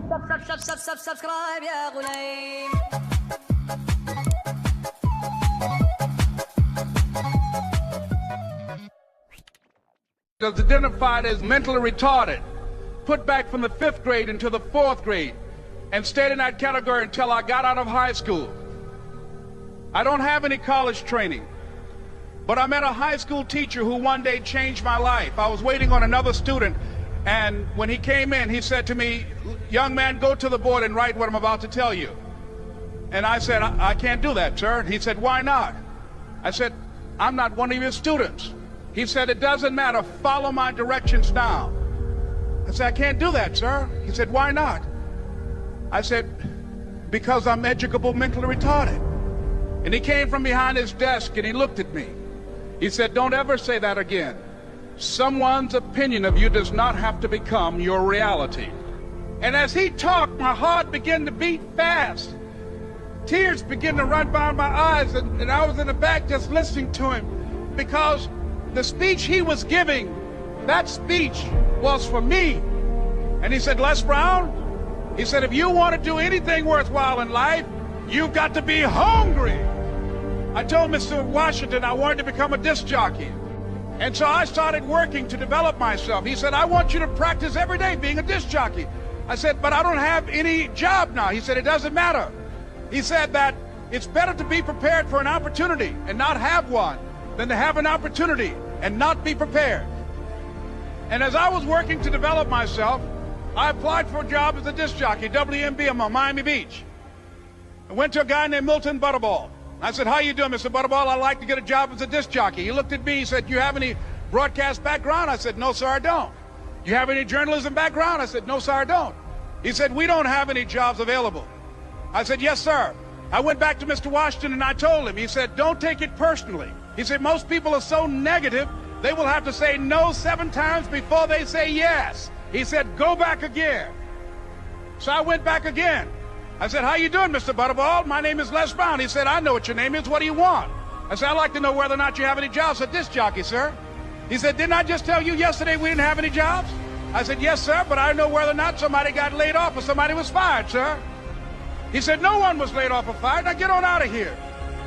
سبسكرايب يا غليم. Was identified as mentally retarded, put back from the 5th grade into the 4th grade, and stayed in that category until I got out of high school. I don't have any college training, but I met a high school teacher who one day changed my life. I was waiting on another student, and when he came in, he said to me, "Young man, go to the board and write what I'm about to tell you." And I said, I can't do that, sir. He said, "Why not?" I said, "I'm not one of your students." He said, "It doesn't matter. Follow my directions now." I said, "I can't do that, sir." He said, "Why not?" I said, "Because I'm educable mentally retarded." And he came from behind his desk and he looked at me. He said, "Don't ever say that again. Someone's opinion of you does not have to become your reality." And as he talked, my heart began to beat fast. Tears began to run down my eyes, and I was in the back just listening to him, because the speech he was giving, that speech was for me. And he said, "Les Brown," he said, "if you want to do anything worthwhile in life, you've got to be hungry." I told Mr. Washington I wanted to become a disc jockey. And so I started working to develop myself. He said, "I want you to practice every day being a disc jockey." I said, "But I don't have any job now." He said, "It doesn't matter." He said that it's better to be prepared for an opportunity and not have one than to have an opportunity and not be prepared. And as I was working to develop myself, I applied for a job as a disc jockey, WMBM on Miami Beach. I went to a guy named Milton Butterball. I said, "How you doing, Mr. Butterball? I'd like to get a job as a disc jockey." He looked at me, he said, "You have any broadcast background?" I said, "No, sir, I don't." "You have any journalism background?" I said, "No, sir, I don't." He said, "We don't have any jobs available." I said, "Yes, sir." I went back to Mr. Washington and I told him. He said, "Don't take it personally." He said, "Most people are so negative, they will have to say no 7 times before they say yes." He said, "Go back again." So I went back again. I said, "How you doing, Mr. Butterball? My name is Les Brown." He said, "I know what your name is. What do you want?" I said, "I'd like to know whether or not you have any jobs as a disc jockey, sir." He said, "Didn't I just tell you yesterday we didn't have any jobs?" I said, "Yes, sir, but I know whether or not somebody got laid off or somebody was fired, sir." He said, "No one was laid off or fired. Now get on out of here."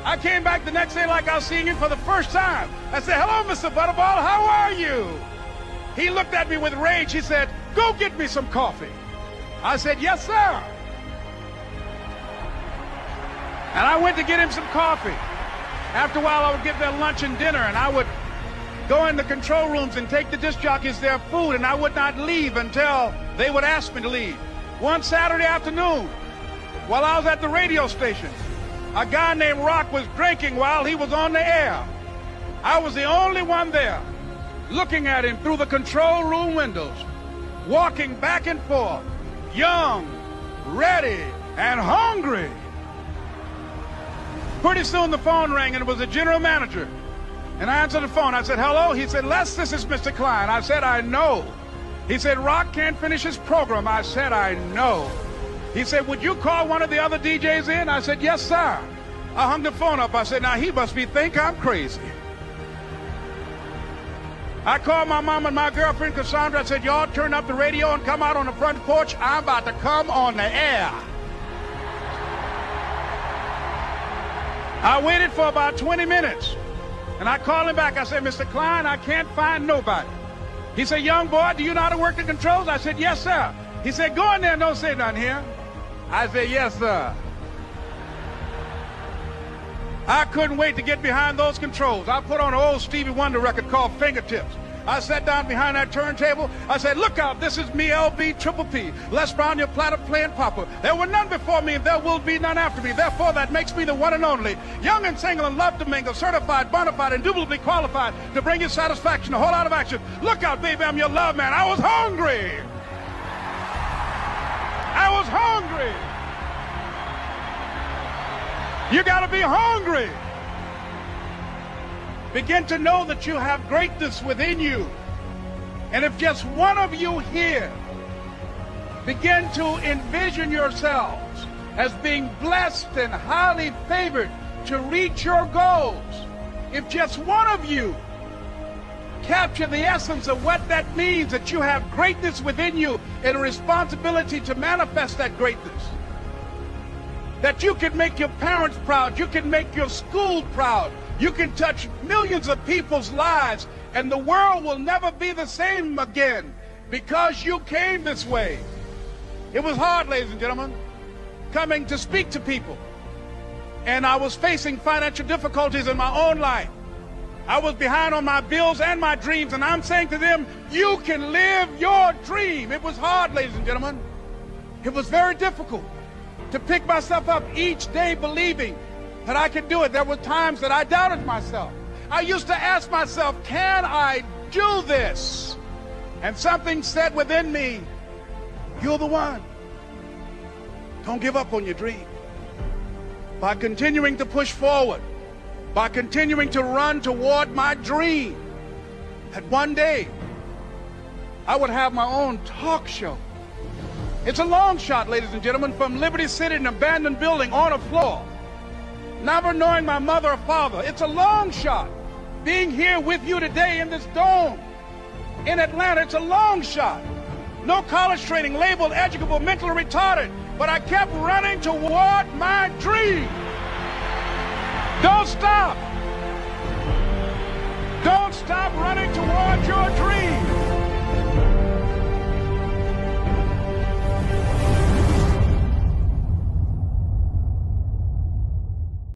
I came back the next day like I was seeing him for the first time. I said, "Hello, Mr. Butterball, how are you?" He looked at me with rage. He said, "Go get me some coffee." I said, "Yes, sir." And I went to get him some coffee. After a while, I would get their lunch and dinner, and I would go in the control rooms and take the disc jockeys their food, and I would not leave until they would ask me to leave. One Saturday afternoon, while I was at the radio station, a guy named Rock was drinking while he was on the air. I was the only one there, looking at him through the control room windows, walking back and forth, young, ready, and hungry. Pretty soon the phone rang, and it was the general manager. And I answered the phone. I said, "Hello?" He said, "Les, this is Mr. Klein." I said, "I know." He said, "Rock can't finish his program." I said, "I know." He said, "Would you call one of the other DJs in?" I said, "Yes, sir." I hung the phone up. I said, "Now he must think I'm crazy." I called my mom and my girlfriend, Cassandra. I said, "Y'all turn up the radio and come out on the front porch. I'm about to come on the air." I waited for about 20 minutes, and I called him back. I said, "Mr. Klein, I can't find nobody." He said, "Young boy, do you know how to work the controls?" I said, "Yes, sir." He said, "Go in there and don't say nothing here." I said, "Yes, sir." I couldn't wait to get behind those controls. I put on an old Stevie Wonder record called Fingertips. I sat down behind that turntable. I said, "Look out, this is me, LB Triple P, Les Brown, your platter playing papa. There were none before me, and there will be none after me. Therefore, that makes me the one and only. Young and single and love to mingle, certified, bona fide, indubitably qualified to bring you satisfaction, a whole lot of action. Look out, baby, I'm your love man." I was hungry. I was hungry. You got to be hungry. Begin to know that you have greatness within you. And if just one of you here begin to envision yourselves as being blessed and highly favored to reach your goals, if just one of you capture the essence of what that means, that you have greatness within you and a responsibility to manifest that greatness. That you can make your parents proud, you can make your school proud, you can touch millions of people's lives, and the world will never be the same again because you came this way. It was hard, ladies and gentlemen, coming to speak to people. And I was facing financial difficulties in my own life. I was behind on my bills and my dreams, and I'm saying to them, you can live your dream. It was hard, ladies and gentlemen. It was very difficult to pick myself up each day believing that I could do it. There were times that I doubted myself. I used to ask myself, can I do this? And something said within me, you're the one. Don't give up on your dream. By continuing to push forward, by continuing to run toward my dream, that one day I would have my own talk show. It's a long shot, ladies and gentlemen, from Liberty City, an abandoned building on a floor, never knowing my mother or father. It's a long shot. Being here with you today in this dome in Atlanta, it's a long shot. No college training, labeled educable, mentally retarded, but I kept running toward my dream. Don't stop. Don't stop running toward your dream.